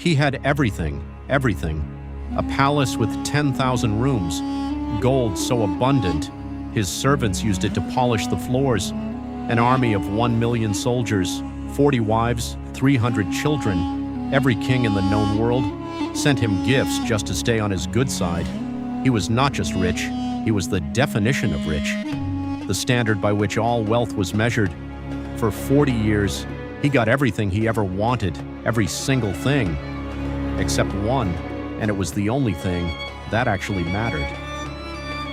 He had everything, everything. A palace with 10,000 rooms, gold so abundant, his servants used it to polish the floors, an army of 1 million soldiers, 40 wives, 300 children. Every king in the known world sent him gifts just to stay on his good side. He was not just rich, he was the definition of rich, the standard by which all wealth was measured. For 40 years, he got everything he ever wanted, every single thing, except one, and it was the only thing that actually mattered.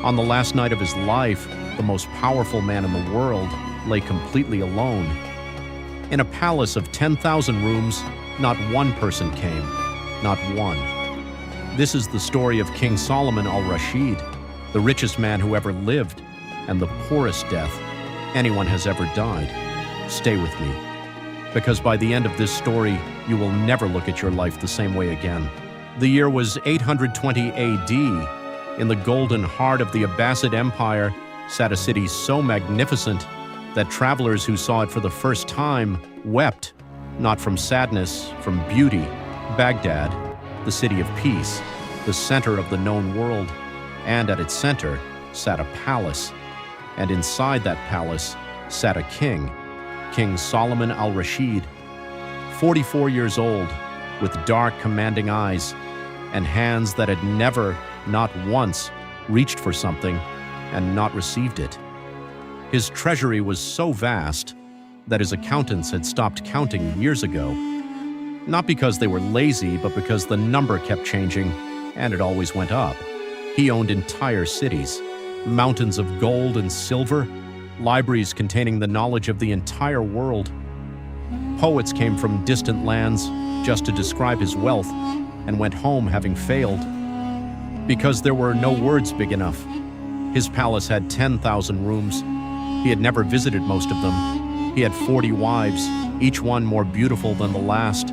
On the last night of his life, the most powerful man in the world lay completely alone. In a palace of 10,000 rooms, not one person came, not one. This is the story of King Solomon Al-Rashid, the richest man who ever lived, and the poorest death anyone has ever died. Stay with me, because by the end of this story, you will never look at your life the same way again. The year was 820 AD. In the golden heart of the Abbasid Empire sat a city so magnificent that travelers who saw it for the first time wept, not from sadness, from beauty. Baghdad, the city of peace, the center of the known world, and at its center sat a palace. And inside that palace sat a king, King Solomon Al-Rashid, 44 years old, with dark, commanding eyes and hands that had never, not once, reached for something and not received it. His treasury was so vast that his accountants had stopped counting years ago, not because they were lazy, but because the number kept changing and it always went up. He owned entire cities, mountains of gold and silver, libraries containing the knowledge of the entire world. Poets came from distant lands just to describe his wealth and went home having failed, because there were no words big enough. His palace had 10,000 rooms. He had never visited most of them. He had 40 wives, each one more beautiful than the last,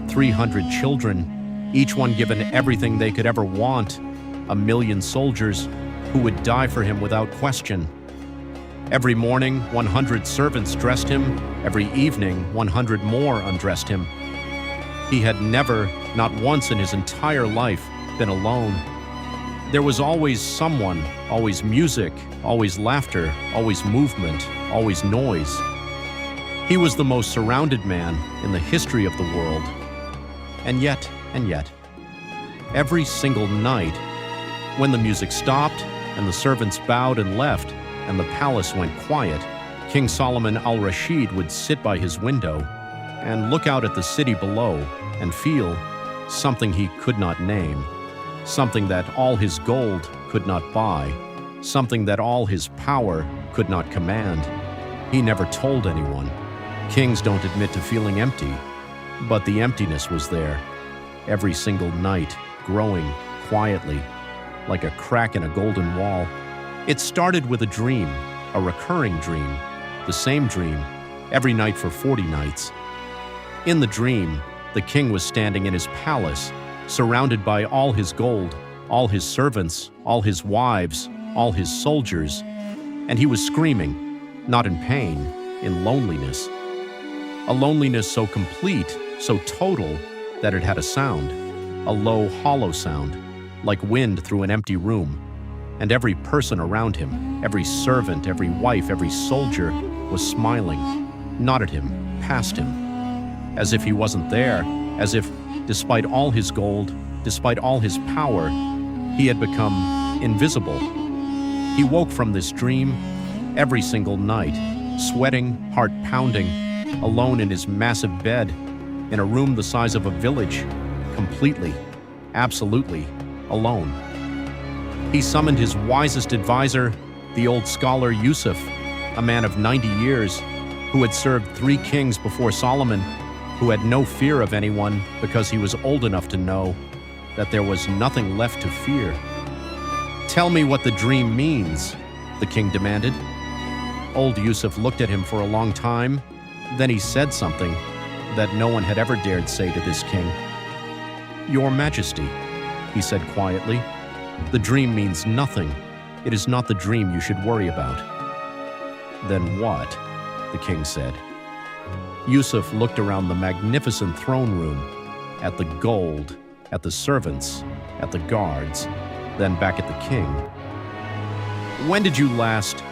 300 children, each one given everything they could ever want, 1 million soldiers who would die for him without question. Every morning, 100 servants dressed him. Every evening, 100 more undressed him. He had never, not once in his entire life, been alone. There was always someone, always music, always laughter, always movement, always noise. He was the most surrounded man in the history of the world. And yet, every single night, when the music stopped and the servants bowed and left and the palace went quiet, King Solomon Al-Rashid would sit by his window and look out at the city below and feel something he could not name, something that all his gold could not buy, something that all his power could not command. He never told anyone. Kings don't admit to feeling empty, but the emptiness was there, every single night, growing quietly, like a crack in a golden wall. It started with a dream, a recurring dream, the same dream, every night for 40 nights. In the dream, the king was standing in his palace, surrounded by all his gold, all his servants, all his wives, all his soldiers, and he was screaming, not in pain, in loneliness. A loneliness so complete, so total, that it had a sound, a low, hollow sound, like wind through an empty room. And every person around him, every servant, every wife, every soldier, was smiling, not at him, past him, as if he wasn't there, as if, despite all his gold, despite all his power, he had become invisible. He woke from this dream every single night, sweating, heart pounding, alone in his massive bed, in a room the size of a village, completely, absolutely alone. He summoned his wisest advisor, the old scholar Yusuf, a man of 90 years, who had served 3 kings before Solomon, who had no fear of anyone because he was old enough to know that there was nothing left to fear. "Tell me what the dream means," the king demanded. Old Yusuf looked at him for a long time, then he said something that no one had ever dared say to this king. "Your Majesty," he said quietly, "the dream means nothing. It is not the dream you should worry about." "Then what?" the king said. Yusuf looked around the magnificent throne room. at the gold, at the servants, at the guards, then back at the king. "When did you last,"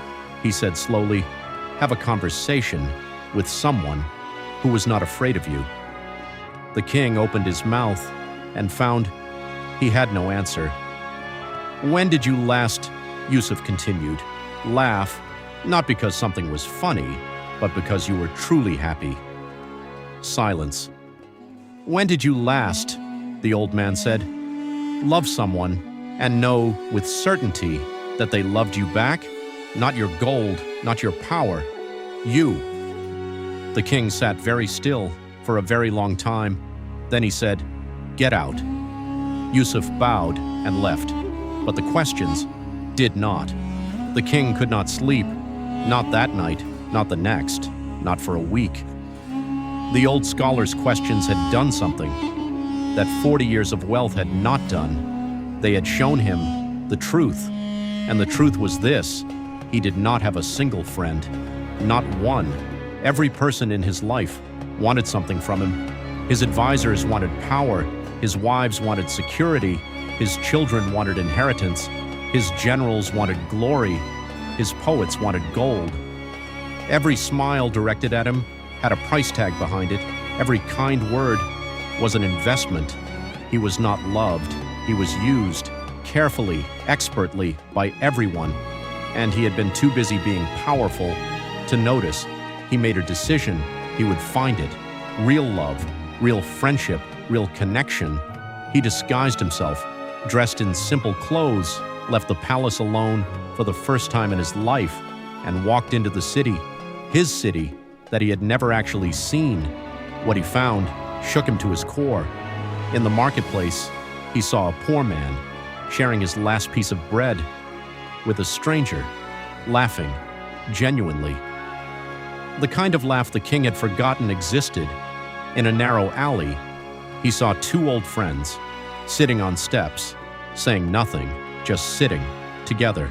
he said slowly, "have a conversation with someone who was not afraid of you?" The king opened his mouth and found he had no answer. "When did you last," Yusuf continued, "laugh, not because something was funny, but because you were truly happy?" Silence. "When did you last," the old man said, "love someone and know with certainty that they loved you back? Not your gold, not your power, you." The king sat very still for a very long time. Then he said, "Get out." Yusuf bowed and left, but the questions did not. The king could not sleep, not that night, not the next, not for a week. The old scholar's questions had done something that 40 years of wealth had not done. They had shown him the truth, and the truth was this: he did not have a single friend, not one. Every person in his life wanted something from him. His advisors wanted power, his wives wanted security, his children wanted inheritance, his generals wanted glory, his poets wanted gold. Every smile directed at him had a price tag behind it. Every kind word was an investment. He was not loved. He was used carefully, expertly by everyone, and he had been too busy being powerful to notice. He made a decision. He would find it. Real love, real friendship, real connection. He disguised himself, dressed in simple clothes, left the palace alone for the first time in his life, and walked into the city, his city, that he had never actually seen. What he found shook him to his core. In the marketplace, he saw a poor man sharing his last piece of bread with a stranger, laughing genuinely. The kind of laugh the king had forgotten existed. In a narrow alley, he saw two old friends sitting on steps, saying nothing, just sitting together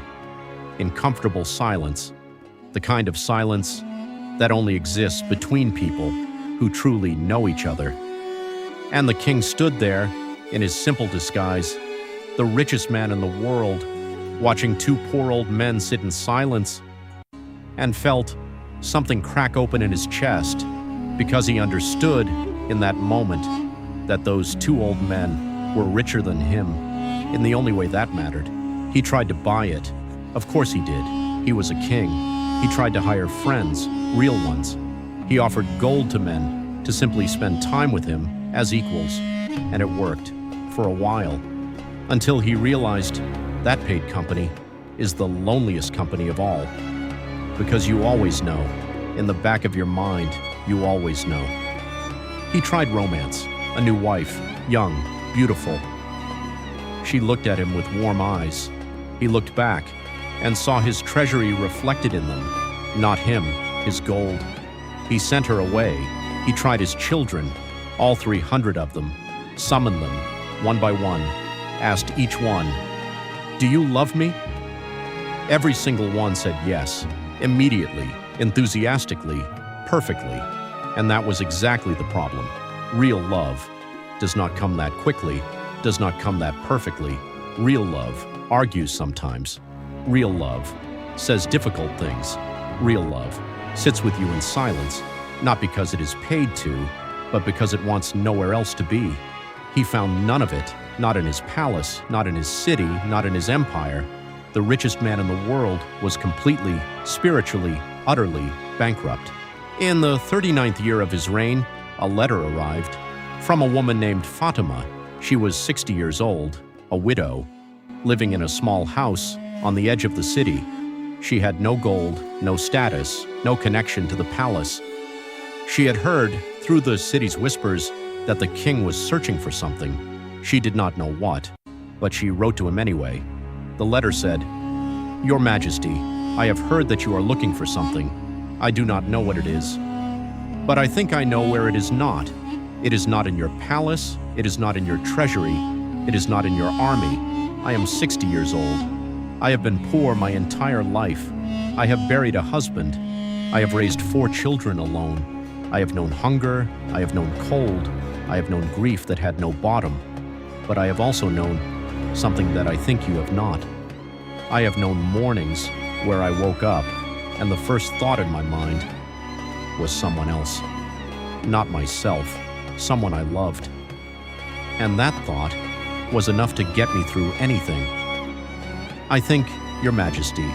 in comfortable silence, the kind of silence that only exists between people who truly know each other. And the king stood there in his simple disguise, the richest man in the world, watching two poor old men sit in silence, and felt something crack open in his chest, because he understood in that moment that those two old men were richer than him in the only way that mattered. He tried to buy it. Of course he did. He was a king. He tried to hire friends, real ones. He offered gold to men to simply spend time with him as equals, and it worked for a while, until he realized that paid company is the loneliest company of all. Because you always know, in the back of your mind, you always know. He tried romance, a new wife, young, beautiful. She looked at him with warm eyes. He looked back and saw his treasury reflected in them, not him, his gold. He sent her away. He tried his children, all 300 of them, summoned them, one by one, asked each one, "Do you love me?" Every single one said yes, immediately, enthusiastically, perfectly. And that was exactly the problem. Real love does not come that quickly, does not come that perfectly. Real love argues sometimes. Real love says difficult things. Real love sits with you in silence, not because it is paid to, but because it wants nowhere else to be. He found none of it, not in his palace, not in his city, not in his empire. The richest man in the world was completely, spiritually, utterly bankrupt. In the 39th year of his reign, a letter arrived from a woman named Fatima. She was 60 years old, a widow, living in a small house on the edge of the city. She had no gold, no status, no connection to the palace. She had heard, through the city's whispers, that the king was searching for something. She did not know what, but she wrote to him anyway. The letter said, "Your Majesty, I have heard that you are looking for something. I do not know what it is, but I think I know where it is not. It is not in your palace, it is not in your treasury, it is not in your army. I am 60 years old. I have been poor my entire life. I have buried a husband. I have raised 4 children alone. I have known hunger, I have known cold. I have known grief that had no bottom, but I have also known something that I think you have not. I have known mornings where I woke up and the first thought in my mind was someone else. Not myself, someone I loved. And that thought was enough to get me through anything. I think, Your Majesty,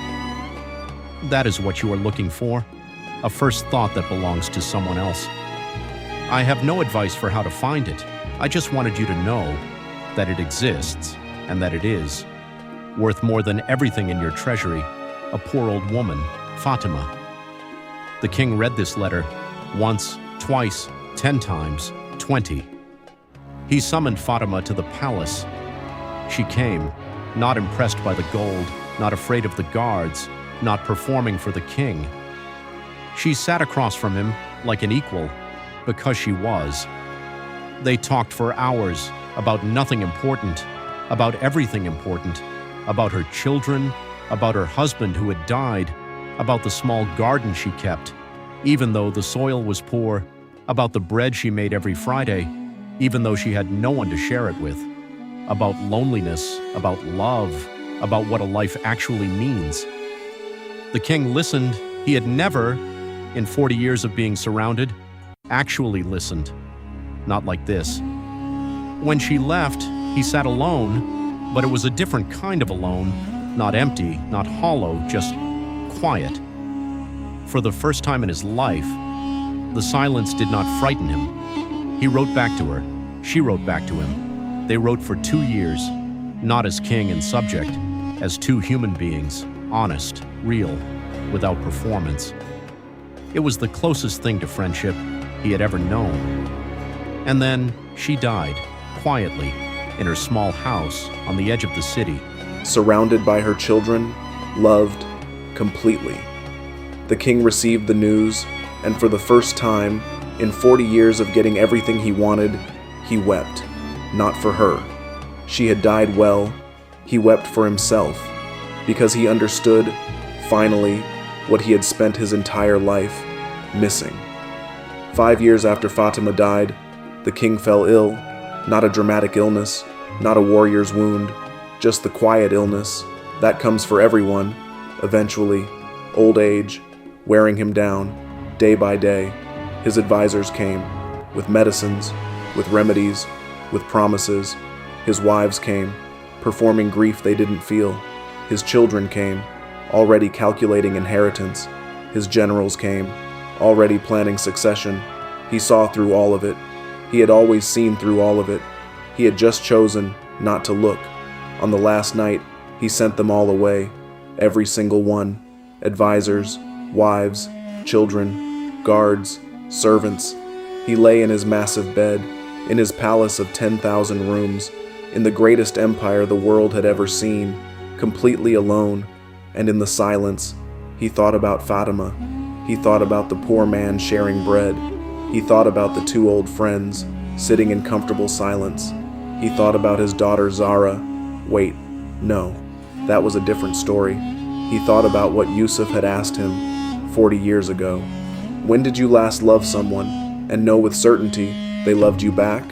that is what you are looking for, a first thought that belongs to someone else. I have no advice for how to find it. I just wanted you to know that it exists and that it is worth more than everything in your treasury, a poor old woman, Fatima. The king read this letter once, twice, 10 times, 20. He summoned Fatima to the palace. She came, not impressed by the gold, not afraid of the guards, not performing for the king. She sat across from him like an equal, because she was. They talked for hours about nothing important, about everything important, about her children, about her husband who had died, about the small garden she kept, even though the soil was poor, about the bread she made every Friday, even though she had no one to share it with, about loneliness, about love, about what a life actually means. The king listened. He had never, in 40 years of being surrounded, actually listened. Not like this. When she left, he sat alone, but it was a different kind of alone, not empty, not hollow, just quiet. For the first time in his life, the silence did not frighten him. He wrote back to her. She wrote back to him. They wrote for 2 years, not as king and subject, as two human beings, honest, real, without performance. It was the closest thing to friendship he had ever known. And then she died, quietly, in her small house on the edge of the city. Surrounded by her children, loved, completely. The king received the news, and for the first time, in 40 years of getting everything he wanted, he wept, not for her. She had died well. He wept for himself, because he understood, finally, what he had spent his entire life missing. 5 years after Fatima died, the king fell ill, not a dramatic illness, not a warrior's wound, just the quiet illness that comes for everyone, eventually, old age, wearing him down, day by day. His advisors came, with medicines, with remedies, with promises. His wives came, performing grief they didn't feel. His children came, already calculating inheritance. His generals came, already planning succession. He saw through all of it. He had always seen through all of it. He had just chosen not to look. On the last night, he sent them all away, every single one. Advisors, wives, children, guards, servants. He lay in his massive bed, in his palace of 10,000 rooms, in the greatest empire the world had ever seen, completely alone, and in the silence, he thought about Fatima. He thought about the poor man sharing bread. He thought about the two old friends, sitting in comfortable silence. He thought about his daughter Zara. Wait, no, that was a different story. He thought about what Yusuf had asked him 40 years ago. When did you last love someone and know with certainty they loved you back?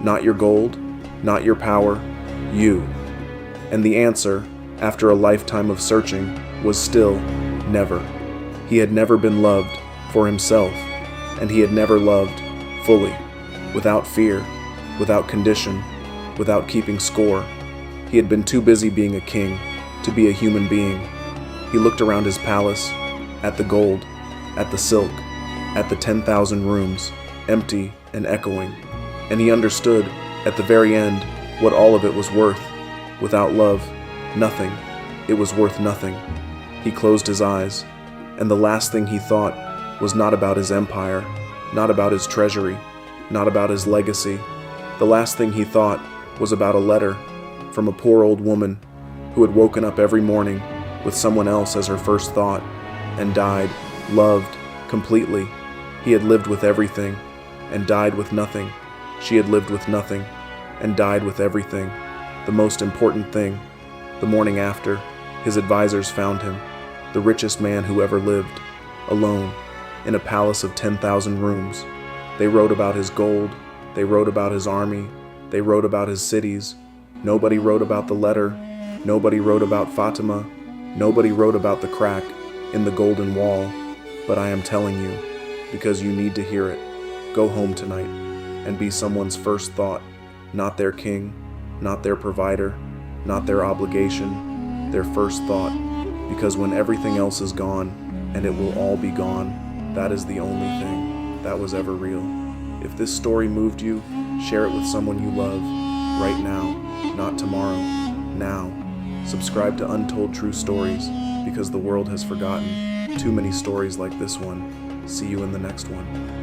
Not your gold, not your power, you. And the answer, after a lifetime of searching, was still never. He had never been loved for himself, and he had never loved fully, without fear, without condition, without keeping score. He had been too busy being a king to be a human being. He looked around his palace, at the gold, at the silk, at the 10,000 rooms, empty and echoing, and he understood, at the very end, what all of it was worth. Without love, nothing. It was worth nothing. He closed his eyes, and the last thing he thought was not about his empire, not about his treasury, not about his legacy. The last thing he thought was about a letter from a poor old woman who had woken up every morning with someone else as her first thought and died, loved, completely. He had lived with everything and died with nothing. She had lived with nothing and died with everything. The most important thing, the morning after, his advisors found him, the richest man who ever lived, alone, in a palace of 10,000 rooms. They wrote about his gold, They wrote about his army. They wrote about his cities. Nobody wrote about the letter. Nobody wrote about Fatima. Nobody wrote about the crack in the golden wall. But I am telling you, because you need to hear it, go home tonight and be someone's first thought, not their king, not their provider, not their obligation, their first thought, because when everything else is gone, and it will all be gone, that is the only thing that was ever real. If this story moved you, share it with someone you love, right now, not tomorrow, now. Subscribe to Untold True Stories, because the world has forgotten too many stories like this one. See you in the next one.